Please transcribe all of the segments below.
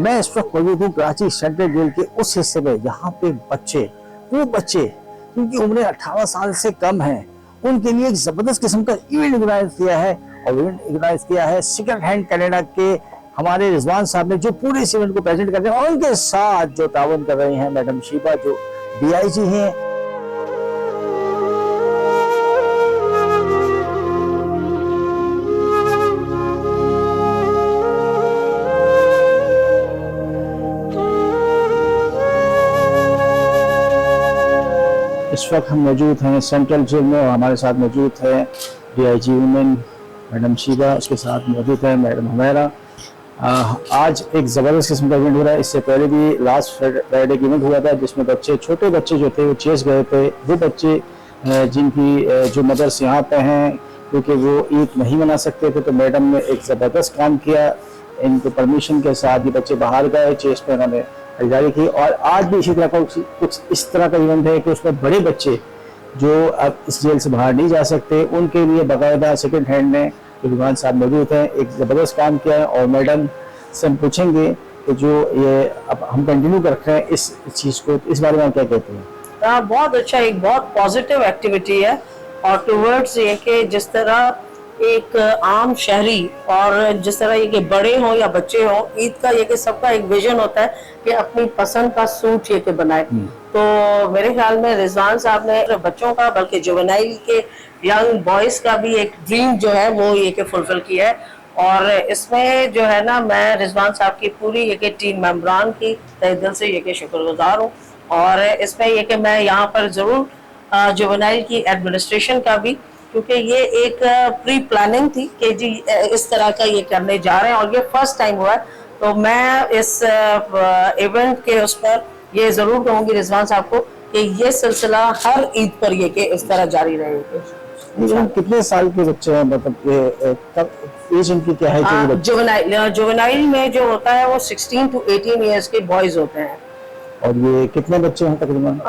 मैं इस वक्त मौजूद हूँ कराची सेंट्रल जेल के उस हिस्से में जहाँ पे वो बच्चे जिनकी उम्रें 18 साल से कम है, उनके लिए एक जबरदस्त किस्म का इवेंट ऑर्गेनाइज किया है। और इवेंट ऑर्गेनाइज किया है सेकंड हैंड कनाडा के हमारे रिजवान साहब ने, जो पूरे इस इवेंट को प्रेजेंट कर रहे हैं, और उनके साथ जो ताउन कर रही हैं मैडम शीबा जो DIG हैं। इस वक्त हम मौजूद हैं सेंट्रल जेल में और हमारे साथ मौजूद है DIG वुमेन मैडम शीबा, उसके साथ मौजूद है मैडम हुमैरा। आज एक ज़बरदस्त किस्म का इवेंट हो रहा है। इससे पहले भी लास्ट फ्राइडे का इवेंट हुआ था जिसमें छोटे बच्चे जो थे वो चेस गए थे। वो बच्चे जिनकी जो मदर्स यहाँ पे हैं, क्योंकि वो ईद नहीं मना सकते थे, तो मैडम ने एक ज़बरदस्त काम किया। इनको परमिशन के साथ ये बच्चे बाहर गए, चेस पे उन्होंने खरीदारी की। और आज भी इसी तरह का कुछ इस तरह का इवेंट है कि उसमें बड़े बच्चे जो अब इस जेल से बाहर नहीं जा सकते, उनके लिए बाकायदा सेकंड हैंड में रिजवान साहब मौजूद हैं, एक ज़बरदस्त काम किया है। और मैडम से हम पूछेंगे कि जो ये अब हम कंटिन्यू कर रहे हैं इस चीज़ को, इस बारे में आप क्या कहते हैं? बहुत अच्छा, एक बहुत पॉजिटिव एक्टिविटी है। और टूवर्ड्स ये कि जिस तरह एक आम शहरी और जिस तरह ये कि बड़े हों या बच्चे हों, ईद का ये कि सबका एक विजन होता है कि अपनी पसंद का सूट ये कि बनाए। तो मेरे ख्याल में रिजवान साहब ने बच्चों का बल्कि जुवेनाइल के यंग बॉयज का भी एक ड्रीम जो है वो ये कि फुलफिल किया है। और इसमें जो है ना, मैं रिजवान साहब की पूरी ये कि टीम मेंबरान की तहे दिल से ये कि शुक्रगुजार हूँ। और इसमें ये कि मैं यहाँ पर ज़रूर जुवेनाइल की एडमिनिस्ट्रेशन का भी, क्योंकि ये एक प्री प्लानिंग थी कि जी इस तरह का ये करने जा रहे हैं और ये फर्स्ट टाइम हुआ है। तो मैं इस इवेंट के उस पर ये ज़रूर कहूँगी रिजवान साहब को कि ये सिलसिला हर ईद पर ये कि इस तरह जारी रहेगा। कितने साल के बच्चे हैं, मतलब एज इनकी क्या है? जुवेनाइल में जो होता है वो 16 to 18 ईयर्स के बॉयज होते हैं। और ये कितने बच्चे हैं तकरीबन?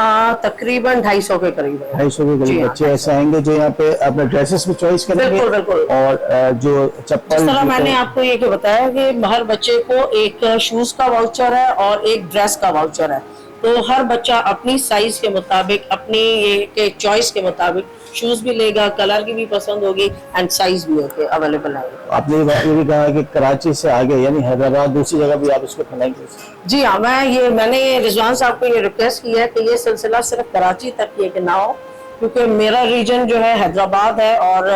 तकरीबन 250 के करीब है। 250 के करीब बच्चे ऐसे आएंगे जो यहाँ पे अपने ड्रेसेस भी चॉइस करेंगे। बिल्कुल बिल्कुल। और जो चप्पल, जिस तरह मैंने आपको ये बताया कि हर बच्चे को एक शूज का वाउचर है और एक ड्रेस का वाउचर है। तो हर बच्चा अपनी साइज के मुताबिक, अपनी ये चॉइस के मुताबिक शूज भी लेगा, कलर की भी पसंद होगी एंड साइज भी अवेलेबल है। आपने ये भी कहा कि कराची से आगे यानी हैदराबाद दूसरी जगह भी आप इसको फैलाएंगे? जी हाँ, मैंने रिजवान साहब को ये रिक्वेस्ट की है कि ये सिलसिला सिर्फ कराची तक ये कि ना हो, क्योंकि मेरा रीजन जो है हैदराबाद है और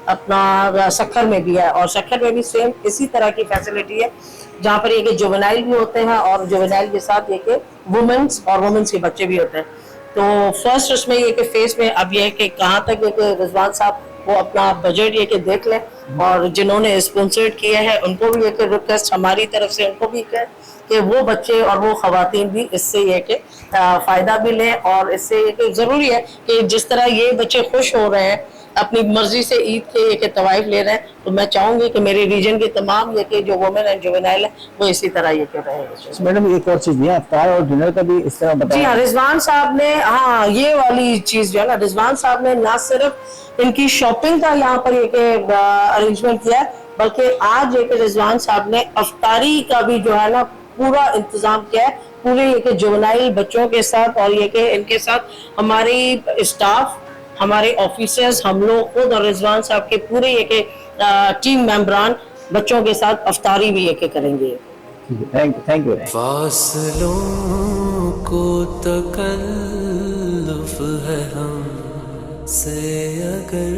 अपना सक्खर में भी है। और सक्खर में भी सेम इसी तरह की फैसिलिटी है जहाँ पर ये कि जुवेनाइल भी होते हैं और जुवेनाइल के साथ ये कि वुमेन्स और वुमेन्स के बच्चे भी होते हैं। तो फर्स्ट उसमें ये कि फेस में अब ये कि कहाँ तक ये कि रिजवान साहब वो अपना बजट ये कि देख लें, और जिन्होंने स्पॉन्सर्ड किए हैं उनको भी एक रिक्वेस्ट हमारी तरफ से उनको भी है कि वो बच्चे और वो खवातीन भी इससे ये कि फ़ायदा भी लें। और इससे ये कि ज़रूरी है कि जिस तरह ये बच्चे खुश हो रहे हैं, अपनी मर्जी से ईद के ये कि तवाइफ ले रहे हैं, तो मैं चाहूँगी कि मेरे रीजन के तमाम ये कि जो वुमेन एंड जुवेनाइल है वो इसी तरह ये कर रहे हैं। मैडम एक और चीज़ दिया, इफ्तार और डिनर का भी इस तरह बताया? जी हाँ, रिजवान साहब ने ये वाली चीज़ जो है ना, रिजवान साहब ने ना सिर्फ इनकी शॉपिंग का यहाँ पर ये कि अरेंजमेंट किया है, बल्कि आज ये कि रिजवान साहब ने अफ्तारी का भी जो है ना पूरा इंतजाम किया है पूरे ये कि जुवेनाइल बच्चों के साथ। और ये कि इनके साथ हमारी स्टाफ, हमारे ऑफिसर्स, हम लोग खुद और रिजवान साहब के पूरे ये के टीम मेंबरान बच्चों के साथ अफ्तारी भी ये के करेंगे। Thank you. फासलों को तकल्लुफ है हमसे, अगर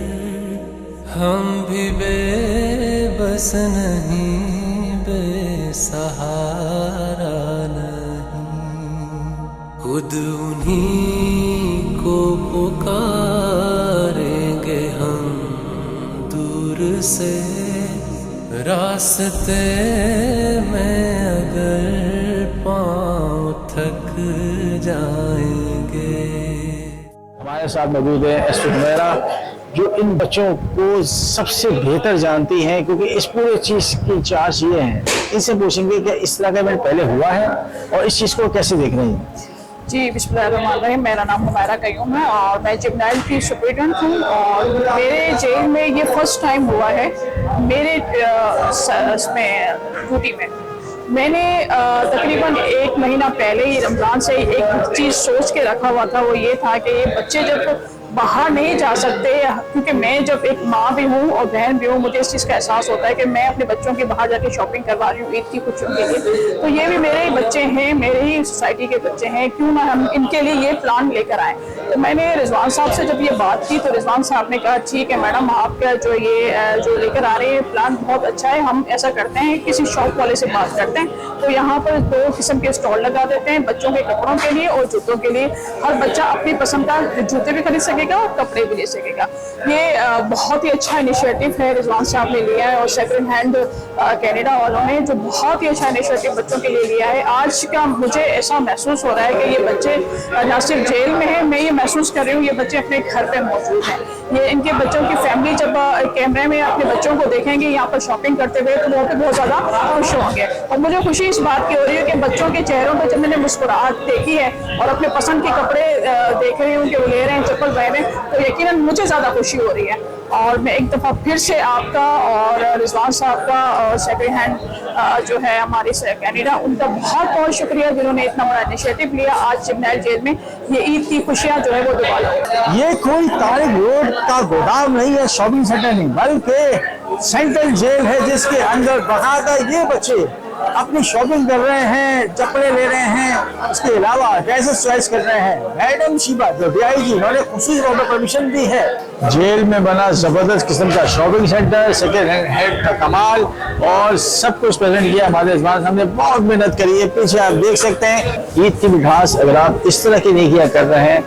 हम भी बेबस नहीं, बेसहारा नहीं, खुद उन्हीं को पुकारेंगे हम दूर से, रास्ते में अगर पाँव थक जाएंगे। हमारे साथ मौजूद है एसपी हुमैरा, जो इन बच्चों को सबसे बेहतर जानती हैं, क्योंकि इस पूरे चीज़ की इंचार्ज ये हैं। इनसे पूछेंगे कि इस तरह का इवेंट पहले हुआ है और इस चीज़ को कैसे देख रहे हैं। जी बिस्मिल्लाहिर्रहमानिर्रहीम, मेरा नाम हुमैरा कयूम है और मैं जुवेनाइल की सुपरिटेंडेंट हूँ। और मेरे जेल में ये फर्स्ट टाइम हुआ है मेरे इसमें ड्यूटी में। मैंने तकरीबन 1 महीना पहले ही रमज़ान से एक चीज़ सोच के रखा हुआ था, वो ये था कि ये बच्चे जब बाहर नहीं जा सकते, क्योंकि मैं जब एक माँ भी हूँ और बहन भी हूँ, मुझे इस चीज़ का एहसास होता है कि मैं अपने बच्चों की बाहर जाके शॉपिंग करवा रही हूँ ईद की खुशियों के लिए। तो ये भी मेरे ही बच्चे हैं, मेरे ही सोसाइटी के बच्चे हैं, क्यों ना हम इनके लिए ये प्लान लेकर आएँ। तो मैंने रिजवान साहब से जब ये बात की तो रिजवान साहब ने कहा ठीक है मैडम, आपका जो लेकर आ रहे हैं प्लान बहुत अच्छा है, हम ऐसा करते हैं किसी शॉप वाले से बात करते हैं, तो यहाँ पर 2 किस्म के स्टॉल लगा देते हैं, बच्चों के कपड़ों के लिए और जूतों के लिए। हर बच्चा अपनी पसंद का जूते भी खरीद सकेगा और कपड़े भी ले सकेगा। ये बहुत ही अच्छा इनिशिएटिव है रिजवान साहब ने लिया है, और सेकंड हैंड कनाडा वालों ने जो बहुत ही अच्छा इनिशिएटिव बच्चों के लिए लिया है। आज का मुझे ऐसा महसूस हो रहा है कि ये बच्चे न सिर्फ जेल में है, मैं ये महसूस कर रही हूँ ये बच्चे अपने घर पे मौजूद हैं। ये इनके बच्चों की फैमिली जब कैमरे में अपने बच्चों को देखेंगे यहाँ पर शॉपिंग करते हुए तो वो भी बहुत ज़्यादा खुश होंगे। और मुझे खुशी इस बात की हो रही है कि बच्चों के चेहरों पर जब मैंने मुस्कुराहट देखी है और अपने पसंद के कपड़े देख रही हूँ कि वो ले रहे हैं, चप्पल पहन रहे हैं, तो यकीनन मुझे ज़्यादा खुशी हो रही है। और मैं एक दफ़ा फिर से आपका और रिजवान साहब का और सेकंड हैंड जो है हमारे कनाडा, उनका बहुत बहुत शुक्रिया जिन्होंने इतना बड़ा इनिशिएटिव लिया। आज जिब्नैल जेल में ये ईद की खुशियाँ जो है वो दोबारा हो। ये कोई तारिक रोड का गोदाम नहीं है, शॉपिंग सेंटर नहीं, बल्कि सेंट्रल जेल है जिसके अंदर बाकायदा ये बच्चे अपनी शॉपिंग कर रहे हैं, कपड़े ले रहे हैं, उसके अलावा ड्रेसेस चॉइस कर रहे हैं। मैडम शीबा जो DIG, उन्होंने खुशी तौर पर परमिशन दी है। जेल में बना जबरदस्त किस्म का शॉपिंग सेंटर, सेकेंड हैंड का कमाल और सब कुछ प्रेजेंट किया हमारे रिजवान साहब ने, बहुत मेहनत करी है। पीछे आप देख सकते हैं ईद की मिठास अगर आप इस तरह की नेकियां कर रहे हैं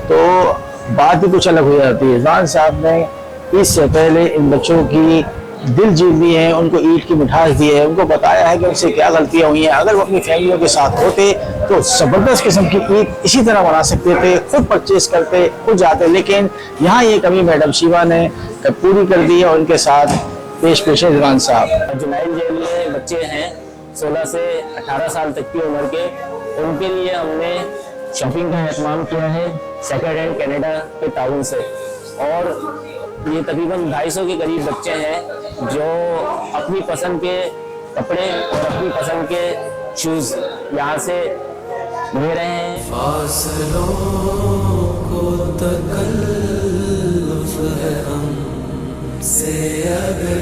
तो बात ही कुछ अलग हो जाती है। रिजवान साहब ने इससे पहले इन बच्चों की दिल जीत ली है, उनको ईद की मिठास दी है, उनको बताया है कि उनसे क्या गलतियां हुई हैं। अगर वो अपनी फैमिलियों के साथ होते तो जबरदस्त किस्म की ईद इसी तरह मना सकते थे, खुद परचेज करते, खुद जाते, लेकिन यहाँ ये कमी मैडम शीबा ने पूरी कर दी है और उनके साथ पेश है रिजवान साहब। जुनैल जेल में बच्चे हैं 16 से 18 साल तक की उम्र के, उनके लिए हमने शॉपिंग का एहतमाम किया है सेकंड हैंड कनाडा के ताउन से। और ये तकरीबन 250 के करीब बच्चे हैं जो अपनी पसंद के कपड़े और अपनी पसंद के शूज़ यहाँ से ले रहे हैं। फासलों को तकल्लुफ़ है हमसे, अगर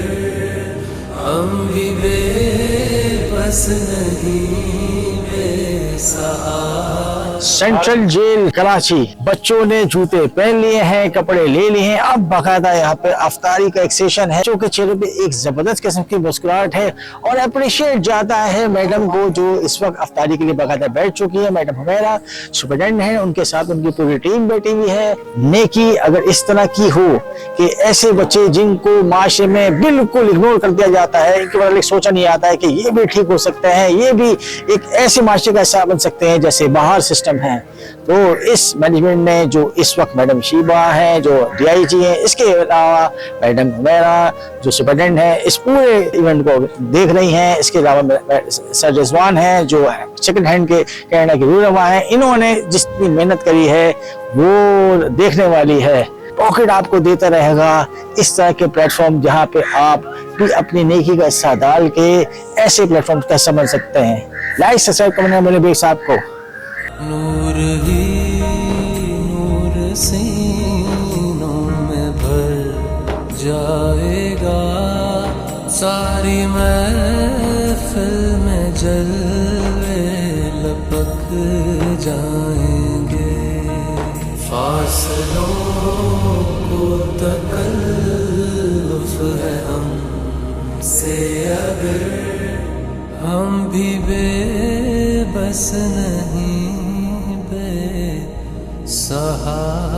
हम भी बेबस नहीं बेसहारा। सेंट्रल जेल कराची, बच्चों ने जूते पहन लिए हैं, कपड़े ले लिए हैं। अब बाकायदा यहाँ पे अफ्तारी का एक सेशन है, जो के चेहरे पे एक जबरदस्त किस्म की मुस्कुराहट है और अप्रिशिएट जाता है मैडम को जो इस वक्त अफ्तारी के लिए बाकायदा बैठ चुकी है। मैडम हुमैरा सुपरडेंट है, उनके साथ उनकी पूरी टीम बैठी हुई है। नेकी अगर इस तरह की हो कि ऐसे बच्चे जिनको माशरे में बिल्कुल इग्नोर कर दिया जाता है, इनके बारे में सोचा नहीं आता है कि ये भी ठीक हो सकते हैं, ये भी एक ऐसे माशरे का हिस्सा बन सकते हैं जैसे बाहर सिस्टम है। तो इस मैनेजमेंट ने जो इस वक्त मैडम शीबा है जो DIG है, इसके अलावा मैडम हुमैरा जो सुपरडेंट है, इस पूरे इवेंट को देख रही हैं। इसके अलावा सर रिजवान है जो सेकंड हैंड के कनाडा के रूरमा है। इन्होंने जितनी मेहनत करी है वो देखने वाली है। पॉकेट आपको देता रहेगा इस तरह के प्लेटफॉर्म जहाँ पे आप भी अपनी नेकी का हिस्सा डाल के ऐसे प्लेटफॉर्म का समझ सकते हैं। लाइक सब्सक्राइब करना मेरे बेग साहब को। नूर ही नूर सीनों में भर जाएगा, सारी महफिल में जलवे लपक जाएंगे। फासलों को तकल्लुफ़ है हमसे, अगर हम भी बेबस नहीं बेसहारा।